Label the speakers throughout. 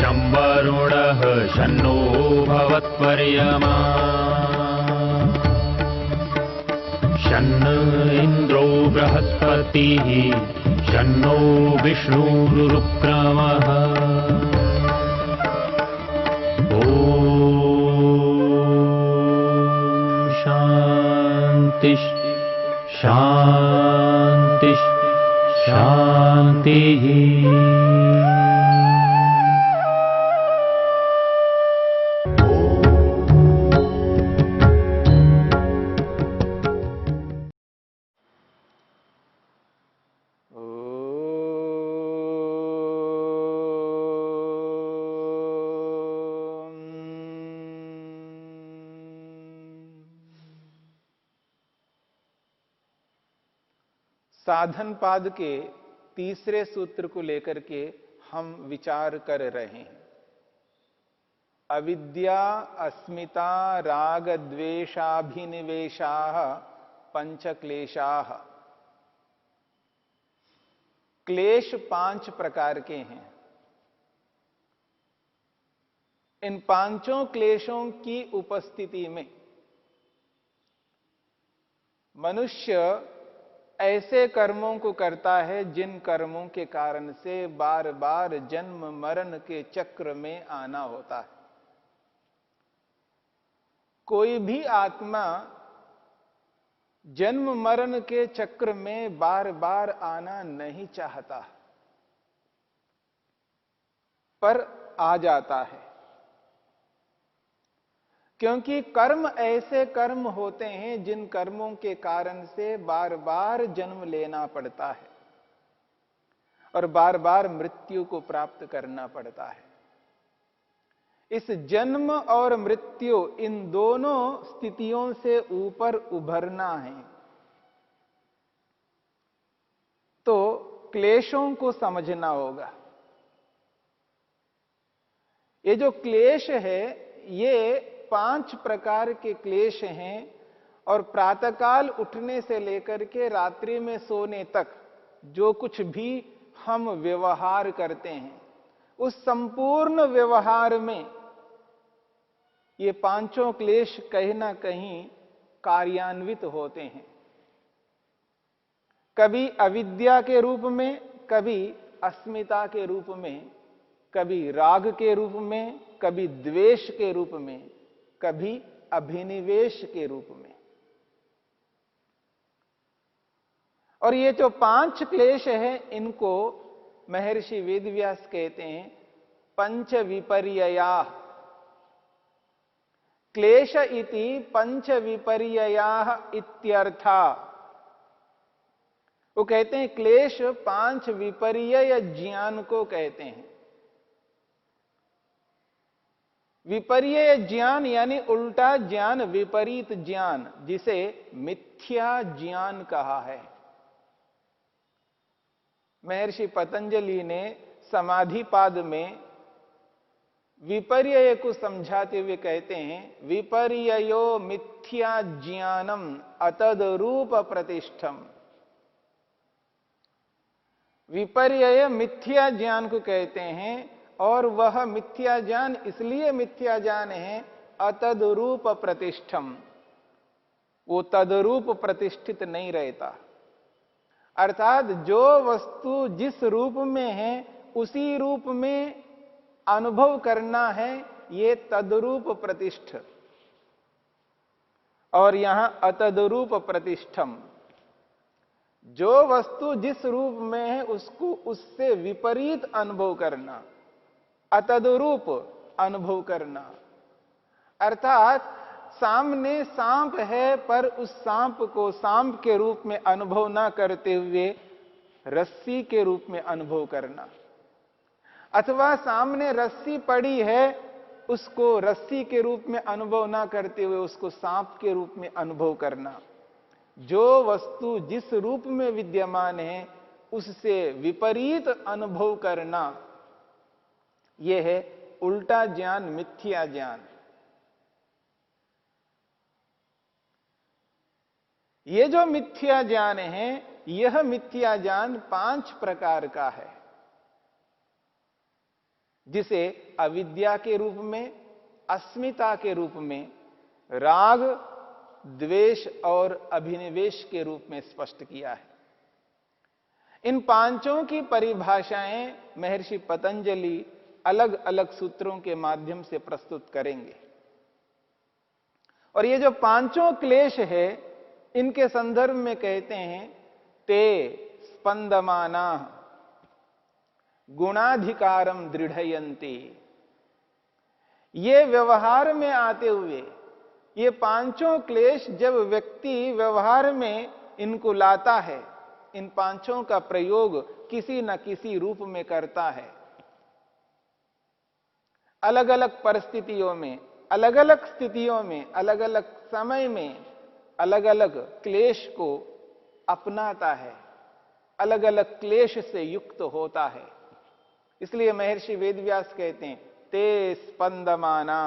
Speaker 1: शं वरुणः शन्नो भवत्वर्यमा शन्न इन्द्रो बृहस्पतिः शन्नो विष्णुरुक्रमः ॐ शान्ति शान्ति शान्तिः।
Speaker 2: साधन पाद के तीसरे सूत्र को लेकर के हम विचार कर रहे हैं। अविद्या अस्मिता राग द्वेषाभिनिवेशाः पंच क्लेशाः। क्लेश 5 प्रकार के हैं। इन पांचों क्लेशों की उपस्थिति में मनुष्य ऐसे कर्मों को करता है जिन कर्मों के कारण से बार बार जन्म मरण के चक्र में आना होता है। कोई भी आत्मा जन्म मरण के चक्र में बार बार आना नहीं चाहता, पर आ जाता है, क्योंकि कर्म ऐसे कर्म होते हैं जिन कर्मों के कारण से बार बार जन्म लेना पड़ता है और बार बार मृत्यु को प्राप्त करना पड़ता है। इस जन्म और मृत्यु, इन दोनों स्थितियों से ऊपर उभरना है तो क्लेशों को समझना होगा। ये जो क्लेश है ये 5 प्रकार के क्लेश हैं और प्रातःकाल उठने से लेकर के रात्रि में सोने तक जो कुछ भी हम व्यवहार करते हैं उस संपूर्ण व्यवहार में ये पांचों क्लेश कहीं ना कहीं कार्यान्वित होते हैं। कभी अविद्या के रूप में, कभी अस्मिता के रूप में, कभी राग के रूप में, कभी द्वेष के रूप में, कभी अभिनिवेश के रूप में। और ये जो 5 क्लेश है इनको महर्षि वेदव्यास कहते हैं पंच विपर्यया। क्लेश इति पंच विपर्यया इत्यर्था। वो कहते हैं क्लेश 5 विपर्यय ज्ञान को कहते हैं। विपर्यय ज्ञान यानी उल्टा ज्ञान, विपरीत ज्ञान, जिसे मिथ्या ज्ञान कहा है। महर्षि पतंजलि ने समाधिपाद में विपर्यय को समझाते हुए कहते हैं विपर्ययो मिथ्या ज्ञानम अतद्रूप प्रतिष्ठम। विपर्यय मिथ्या ज्ञान को कहते हैं और वह मिथ्या ज्ञान इसलिए मिथ्या ज्ञान है अतद्रूप प्रतिष्ठम, वो तद्रूप प्रतिष्ठित नहीं रहता। अर्थात जो वस्तु जिस रूप में है उसी रूप में अनुभव करना है, ये तद्रूप प्रतिष्ठ। और यहां अतद्रूप प्रतिष्ठम, जो वस्तु जिस रूप में है उसको उससे विपरीत अनुभव करना, अतद्रूप अनुभव करना। अर्थात सामने सांप है पर उस सांप को सांप के रूप में अनुभव ना करते हुए रस्सी के रूप में अनुभव करना, अथवा सामने रस्सी पड़ी है उसको रस्सी के रूप में अनुभव ना करते हुए उसको सांप के रूप में अनुभव करना। जो वस्तु जिस रूप में विद्यमान है उससे विपरीत अनुभव करना, यह है उल्टा ज्ञान, मिथ्या ज्ञान। ये जो मिथ्या ज्ञान है, यह मिथ्या ज्ञान 5 प्रकार का है। जिसे अविद्या के रूप में, अस्मिता के रूप में, राग, द्वेष और अभिनिवेश के रूप में स्पष्ट किया है। इन पांचों की परिभाषाएं महर्षि पतंजलि अलग अलग सूत्रों के माध्यम से प्रस्तुत करेंगे। और ये जो पांचों क्लेश है, इनके संदर्भ में कहते हैं ते स्पंदमाना गुणाधिकारम दृढ़यन्ति। ये व्यवहार में आते हुए, ये पांचों क्लेश जब व्यक्ति व्यवहार में इनको लाता है, इन पांचों का प्रयोग किसी न किसी रूप में करता है, अलग अलग परिस्थितियों में, अलग अलग स्थितियों में, अलग अलग समय में अलग अलग क्लेश को अपनाता है, अलग अलग क्लेश से युक्त होता है। इसलिए महर्षि वेदव्यास कहते हैं ते स्पंदमाना।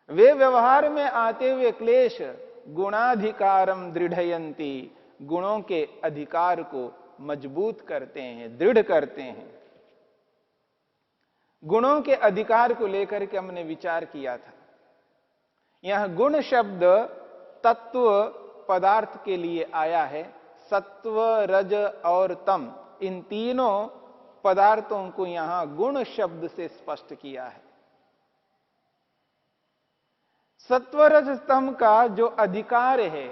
Speaker 2: वे व्यवहार में आते हुए क्लेश गुणाधिकारम दृढ़यन्ति, गुणों के अधिकार को मजबूत करते हैं, दृढ़ करते हैं। गुणों के अधिकार को लेकर के हमने विचार किया था। यह गुण शब्द तत्व पदार्थ के लिए आया है। सत्व, रज और तम, इन तीनों पदार्थों को यहां गुण शब्द से स्पष्ट किया है। सत्व, रज, तम का जो अधिकार है,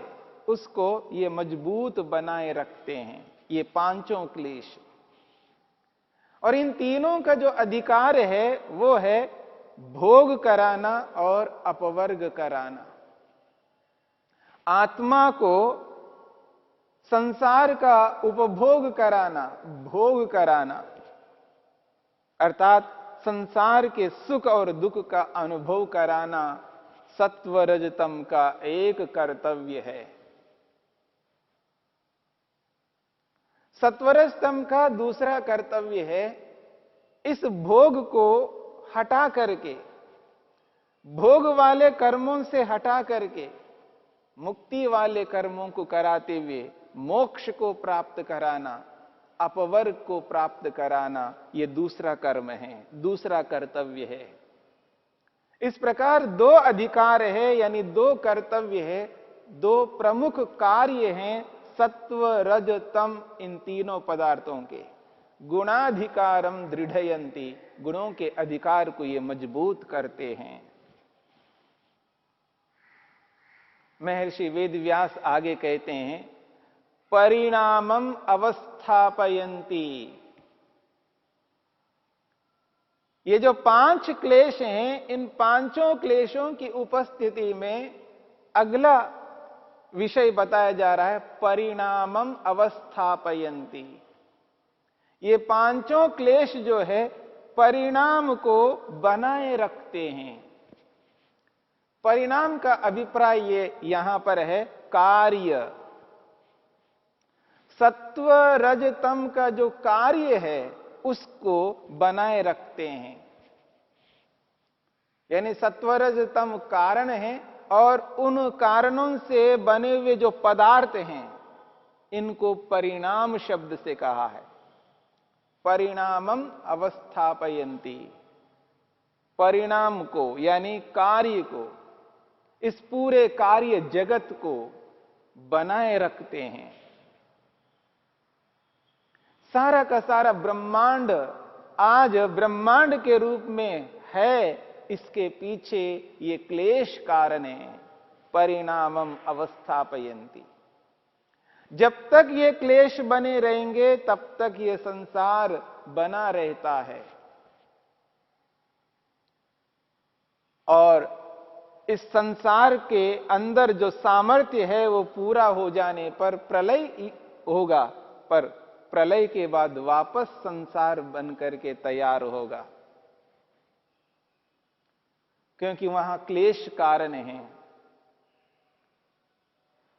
Speaker 2: उसको ये मजबूत बनाए रखते हैं, ये पांचों क्लेश। और इन तीनों का जो अधिकार है, वो है भोग कराना और अपवर्ग कराना। आत्मा को संसार का उपभोग कराना, भोग कराना, अर्थात संसार के सुख और दुख का अनुभव कराना सत्व रजतम का एक कर्तव्य है। सत्वरजतम का दूसरा कर्तव्य है इस भोग को हटा करके, भोग वाले कर्मों से हटा करके मुक्ति वाले कर्मों को कराते हुए मोक्ष को प्राप्त कराना, अपवर्ग को प्राप्त कराना, यह दूसरा कर्म है, दूसरा कर्तव्य है। इस प्रकार दो अधिकार है, यानी दो कर्तव्य है, दो प्रमुख कार्य हैं सत्व, रज, तम, इन तीनों पदार्थों के। गुणाधिकारम दृढ़यन्ति, गुणों के अधिकार को ये मजबूत करते हैं। महर्षि वेदव्यास आगे कहते हैं परिणामम अवस्थापयन्ति। ये जो पांच क्लेश हैं, इन पांचों क्लेशों की उपस्थिति में अगला विषय बताया जा रहा है परिणामम अवस्थापयन्ति। ये पांचों क्लेश जो है परिणाम को बनाए रखते हैं। परिणाम का अभिप्राय ये यहां पर है कार्य। सत्व, रज, तम का जो कार्य है उसको बनाए रखते हैं। यानी सत्व, रज, तम कारण है और उन कारणों से बने हुए जो पदार्थ हैं, इनको परिणाम शब्द से कहा है। परिणामम अवस्थापयन्ति, परिणाम को यानी कार्य को, इस पूरे कार्य जगत को बनाए रखते हैं। सारा का सारा ब्रह्मांड आज ब्रह्मांड के रूप में है, इसके पीछे ये क्लेश कारण है। परिणामम अवस्थापयन्ति। जब तक ये क्लेश बने रहेंगे तब तक ये संसार बना रहता है। और इस संसार के अंदर जो सामर्थ्य है वो पूरा हो जाने पर प्रलय होगा, पर प्रलय के बाद वापस संसार बनकर के तैयार होगा, क्योंकि वहां क्लेश कारण है।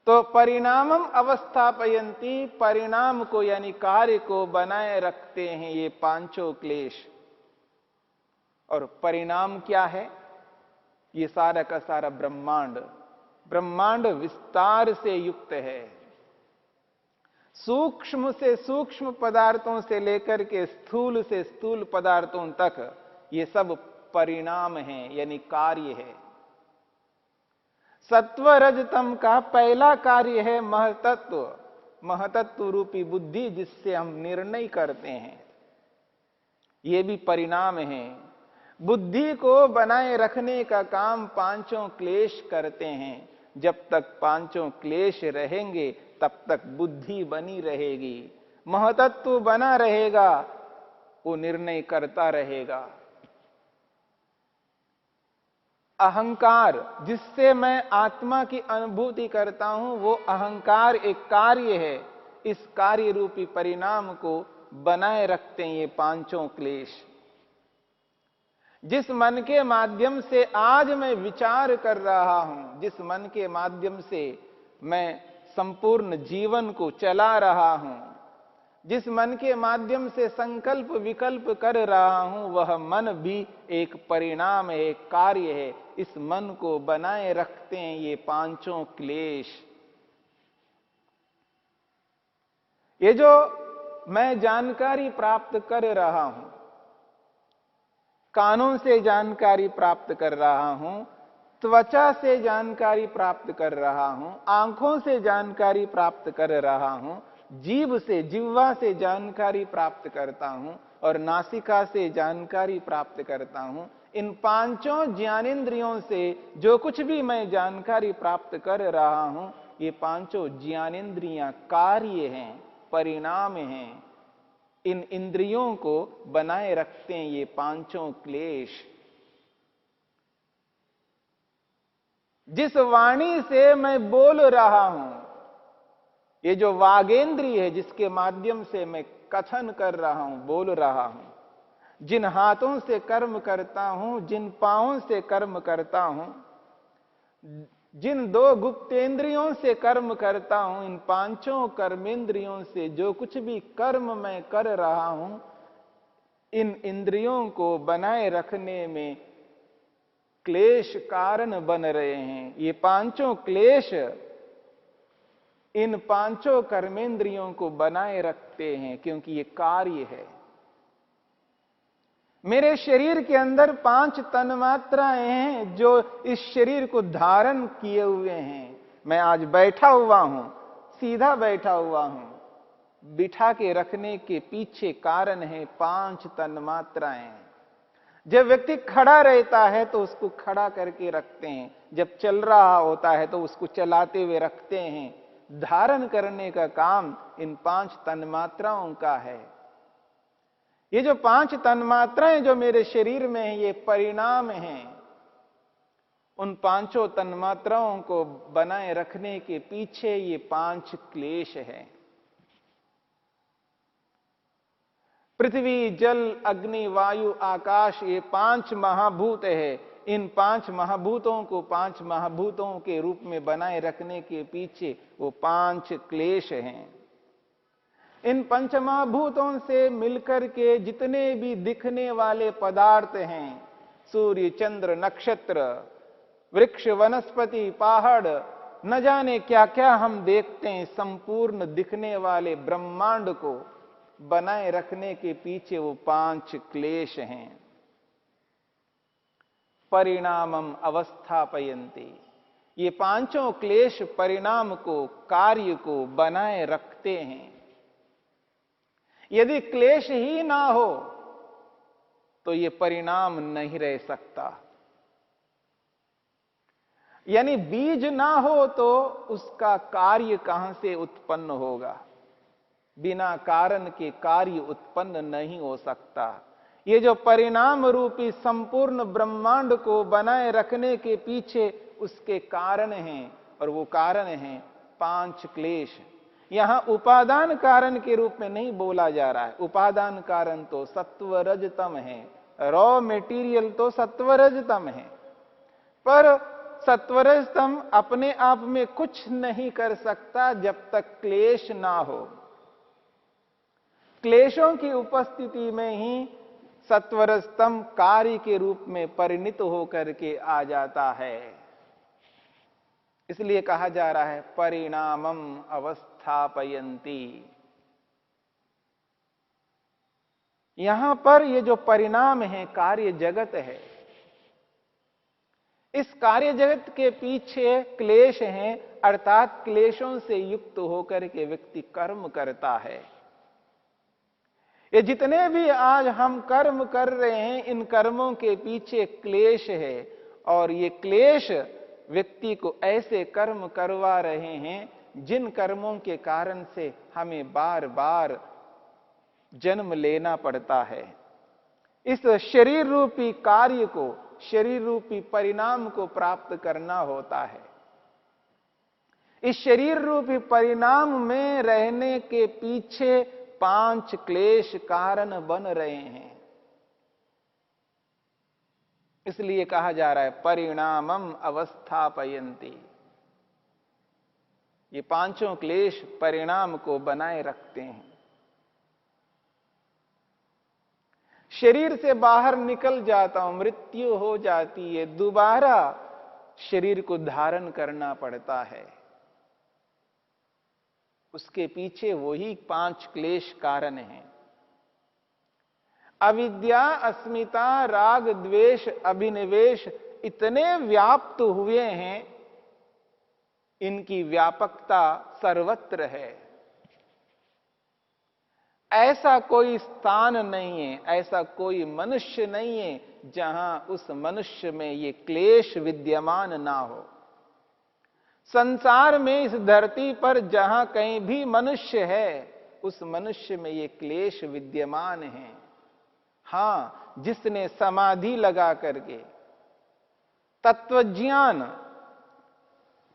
Speaker 2: तो परिणामम अवस्थापयन्ति, परिणाम को यानी कार्य को बनाए रखते हैं ये पांचों क्लेश। और परिणाम क्या है? ये सारा का सारा ब्रह्मांड। ब्रह्मांड विस्तार से युक्त है। सूक्ष्म से सूक्ष्म पदार्थों से लेकर के स्थूल से स्थूल पदार्थों तक ये सब परिणाम हैं, यानी कार्य है। सत्व रज तम का पहला कार्य है महतत्व, महतत्व रूपी बुद्धि, जिससे हम निर्णय करते हैं। ये भी परिणाम है। बुद्धि को बनाए रखने का काम पांचों क्लेश करते हैं। जब तक पांचों क्लेश रहेंगे तब तक बुद्धि बनी रहेगी, महतत्व बना रहेगा, वो निर्णय करता रहेगा। अहंकार, जिससे मैं आत्मा की अनुभूति करता हूं, वो अहंकार एक कार्य है। इस कार्य रूपी परिणाम को बनाए रखते हैं ये पांचों क्लेश। जिस मन के माध्यम से आज मैं विचार कर रहा हूं, जिस मन के माध्यम से मैं संपूर्ण जीवन को चला रहा हूं, जिस मन के माध्यम से संकल्प विकल्प कर रहा हूं, वह मन भी एक परिणाम है, एक कार्य है। इस मन को बनाए रखते हैं ये पांचों क्लेश। ये जो मैं जानकारी प्राप्त कर रहा हूं, कानों से जानकारी प्राप्त कर रहा हूं, त्वचा से जानकारी प्राप्त कर रहा हूं, आंखों से जानकारी प्राप्त कर रहा हूं, जीभ से, जिह्वा से जानकारी प्राप्त करता हूं और नासिका से जानकारी प्राप्त करता हूं। इन पांचों ज्ञानेंद्रियों से जो कुछ भी मैं जानकारी प्राप्त कर रहा हूं, ये पांचों ज्ञानेंद्रियां कार्य हैं, परिणाम हैं। इन इंद्रियों को बनाए रखते हैं ये पांचों क्लेश। जिस वाणी से मैं बोल रहा हूं, ये जो वागेंद्रिय है, जिसके माध्यम से मैं कथन कर रहा हूं, बोल रहा हूं, जिन हाथों से कर्म करता हूं, जिन पांवों से कर्म करता हूं, जिन दो गुप्तेंद्रियों से कर्म करता हूं, इन पांचों कर्मेंद्रियों से जो कुछ भी कर्म मैं कर रहा हूं, इन इंद्रियों को बनाए रखने में क्लेश कारण बन रहे हैं। ये पांचों क्लेश इन पांचों कर्मेंद्रियों को बनाए रखते हैं, क्योंकि ये कार्य है। मेरे शरीर के अंदर 5 तन्मात्राएं हैं जो इस शरीर को धारण किए हुए हैं। मैं आज बैठा हुआ हूं, सीधा बैठा हुआ हूं, बिठा के रखने के पीछे कारण है 5 तन्मात्राएं। जब व्यक्ति खड़ा रहता है तो उसको खड़ा करके रखते हैं, जब चल रहा होता है तो उसको चलाते हुए रखते हैं। धारण करने का काम इन 5 तन्मात्राओं का है। ये जो 5 तन्मात्राएं जो मेरे शरीर में है, ये परिणाम हैं। उन पांचों तन्मात्राओं को बनाए रखने के पीछे ये 5 क्लेश है। पृथ्वी, जल, अग्नि, वायु, आकाश, ये 5 महाभूत है। इन 5 महाभूतों को 5 महाभूतों के रूप में बनाए रखने के पीछे वो 5 क्लेश हैं। इन पंचमहाभूतों से मिलकर के जितने भी दिखने वाले पदार्थ हैं, सूर्य, चंद्र, नक्षत्र, वृक्ष, वनस्पति, पहाड़, न जाने क्या क्या हम देखते हैं, संपूर्ण दिखने वाले ब्रह्मांड को बनाए रखने के पीछे वो 5 क्लेश हैं। परिणामम अवस्थापयन्ति, ये पांचों क्लेश परिणाम को, कार्य को बनाए रखते हैं। यदि क्लेश ही ना हो तो ये परिणाम नहीं रह सकता। यानी बीज ना हो तो उसका कार्य कहां से उत्पन्न होगा? बिना कारण के कार्य उत्पन्न नहीं हो सकता। ये जो परिणाम रूपी संपूर्ण ब्रह्मांड को बनाए रखने के पीछे उसके कारण हैं, और वो कारण हैं 5 क्लेश। यहां उपादान कारण के रूप में नहीं बोला जा रहा है। उपादान कारण तो सत्व रजतम है, रॉ मेटीरियल तो सत्व रजतम है, पर सत्वरजतम अपने आप में कुछ नहीं कर सकता जब तक क्लेश ना हो। क्लेशों की उपस्थिति में ही सत्वरजतम कार्य के रूप में परिणित होकर के आ जाता है। इसलिए कहा जा रहा है परिणामम अवस्था अवस्थापयन्ति। यहां पर ये जो परिणाम है, कार्य जगत है, इस कार्य जगत के पीछे क्लेश हैं, अर्थात क्लेशों से युक्त होकर के व्यक्ति कर्म करता है। ये जितने भी आज हम कर्म कर रहे हैं, इन कर्मों के पीछे क्लेश है, और ये क्लेश व्यक्ति को ऐसे कर्म करवा रहे हैं जिन कर्मों के कारण से हमें बार बार जन्म लेना पड़ता है। इस शरीर रूपी कार्य को, शरीर रूपी परिणाम को प्राप्त करना होता है। इस शरीर रूपी परिणाम में रहने के पीछे 5 क्लेश कारण बन रहे हैं। इसलिए कहा जा रहा है परिणामम अवस्थापयन्ति। ये 5 क्लेश परिणाम को बनाए रखते हैं। शरीर से बाहर निकल जाता हूं, मृत्यु हो जाती है, दोबारा शरीर को धारण करना पड़ता है। उसके पीछे वही 5 क्लेश कारण हैं। अविद्या, अस्मिता, राग, द्वेष, अभिनिवेश इतने व्याप्त हुए हैं, इनकी व्यापकता सर्वत्र है। ऐसा कोई स्थान नहीं है, ऐसा कोई मनुष्य नहीं है जहां उस मनुष्य में ये क्लेश विद्यमान ना हो। संसार में, इस धरती पर जहां कहीं भी मनुष्य है, उस मनुष्य में ये क्लेश विद्यमान है। हां, जिसने समाधि लगा करके तत्वज्ञान,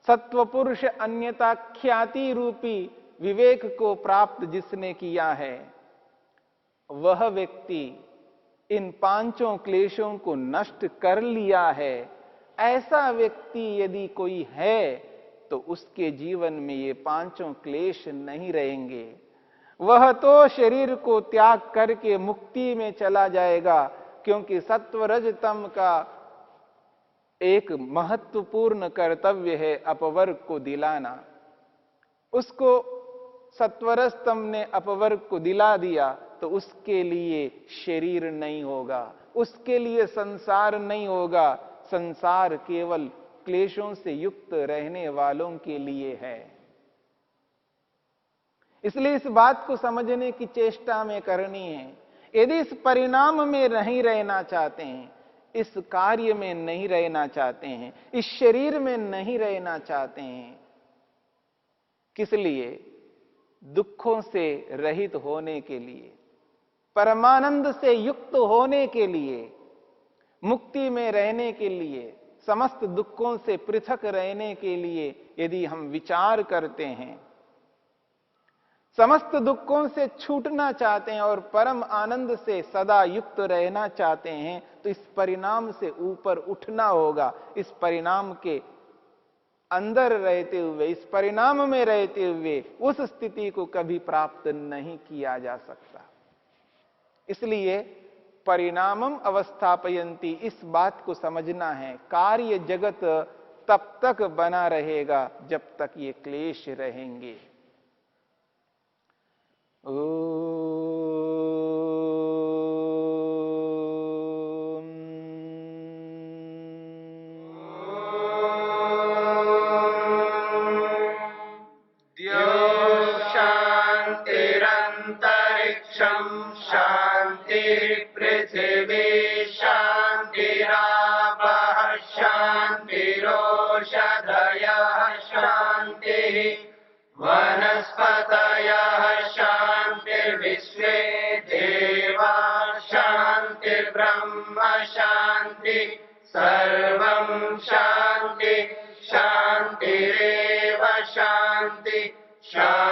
Speaker 2: सत्वपुरुष अन्यता ख्याति रूपी विवेक को प्राप्त जिसने किया है, वह व्यक्ति इन 5 क्लेशों को नष्ट कर लिया है। ऐसा व्यक्ति यदि कोई है तो उसके जीवन में ये 5 क्लेश नहीं रहेंगे। वह तो शरीर को त्याग करके मुक्ति में चला जाएगा, क्योंकि सत्व रज तम का एक महत्वपूर्ण कर्तव्य है अपवर्ग को दिलाना। उसको सत्वरस्तम ने अपवर्ग को दिला दिया तो उसके लिए शरीर नहीं होगा, उसके लिए संसार नहीं होगा। संसार केवल क्लेशों से युक्त रहने वालों के लिए है। इसलिए इस बात को समझने की चेष्टा हमें करनी है। यदि इस परिणाम में नहीं रहना चाहते हैं, इस कार्य में नहीं रहना चाहते हैं, इस शरीर में नहीं रहना चाहते हैं, किस लिए? दुखों से रहित होने के लिए, परमानंद से युक्त होने के लिए, मुक्ति में रहने के लिए, समस्त दुखों से पृथक रहने के लिए यदि हम विचार करते हैं, समस्त दुखों से छूटना चाहते हैं और परम आनंद से सदा युक्त रहना चाहते हैं, तो इस परिणाम से ऊपर उठना होगा। इस परिणाम के अंदर रहते हुए, इस परिणाम में रहते हुए उस स्थिति को कभी प्राप्त नहीं किया जा सकता। इसलिए परिणामम अवस्थापयन्ति, इस बात को समझना है। कार्य जगत तब तक बना रहेगा जब तक ये क्लेश रहेंगे।
Speaker 3: पृथिवी शान्तिरापः शान्तिरोषधयः शान्तिः वनस्पतयः शान्तिर्विश्वे देवा शान्तिर्ब्रह्म शान्ति सर्वं शान्ति शान्तिरेव शान्ति शान्ति